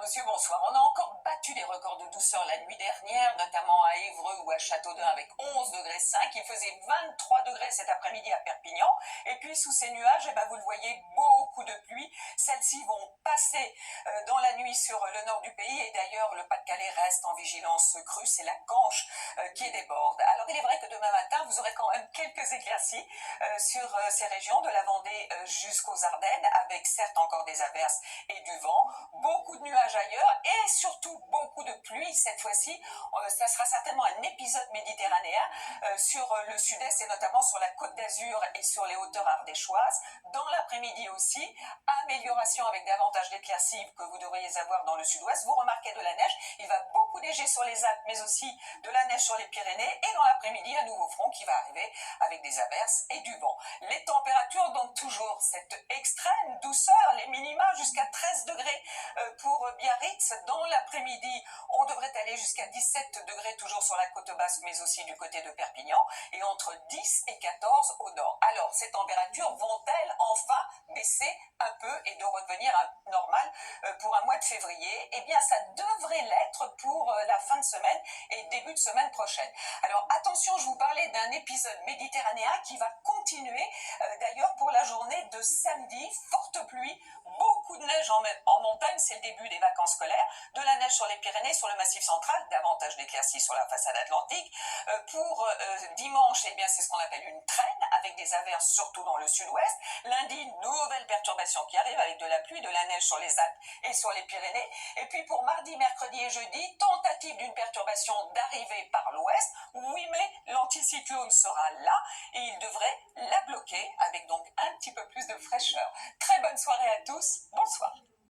monsieur, bonsoir. On a encore battu des records de douceur la nuit dernière, notamment à Évreux ou à Châteaudun avec 11 degrés 5. Il faisait 23 degrés cet après-midi à Perpignan. Et puis sous ces nuages, vous le voyez, beaucoup de pluie. Celles-ci vont passer dans la nuit sur le nord du pays. Et d'ailleurs, le Pas-de-Calais reste en vigilance crue. C'est la Canche qui déborde. Alors il est vrai que demain matin, vous aurez quand même quelques éclaircies sur ces régions, de la Vendée jusqu'aux Ardennes, avec certes encore des averses et du vent. Beaucoup de nuages ailleurs et surtout beaucoup de pluie. Cette fois-ci, ça sera certainement un épisode méditerranéen sur le sud-est et notamment sur la Côte d'Azur et sur les hauteurs ardéchoises. Dans l'après-midi aussi, amélioration avec davantage d'éclaircies que vous devriez avoir dans le sud-ouest. Vous remarquez de la neige. Il va beaucoup neiger sur les Alpes, mais aussi de la neige sur les Pyrénées. Et dans l'après-midi, un nouveau front qui va arriver avec des averses et du vent. Les températures, donc toujours cette extrême douceur, les minima jusqu'à 13 degrés pour Biarritz. Dans l'après-midi, on devrait aller jusqu'à 17 degrés toujours sur la côte basque, mais aussi du côté de Perpignan, et entre 10 et 14 au nord. Alors, ces températures vont-elles enfin baisser un peu et de redevenir normal pour un mois de février? Eh bien, ça devrait l'être pour la fin de semaine et début de semaine prochaine. Alors, attention, je vous parlais d'un épisode méditerranéen qui va continuer d'ailleurs pour la journée de samedi. Forte pluie, beaucoup de neige en montagne, c'est le début des vacances scolaires, de la neige sur les Pyrénées, sur le Massif central, davantage d'éclaircies sur la façade atlantique. Pour dimanche, eh bien, c'est ce qu'on appelle une traîne, avec des averses surtout dans le sud-ouest. Lundi, nouvelle perturbation qui arrive avec de la pluie, de la neige sur les Alpes et sur les Pyrénées. Et puis pour mardi, mercredi et jeudi, tentative d'une perturbation d'arrivée par l'ouest. Oui, mais l'anticyclone sera là et il devrait la bloquer avec donc un petit peu plus de fraîcheur. Très bonne soirée à tous. Bonsoir.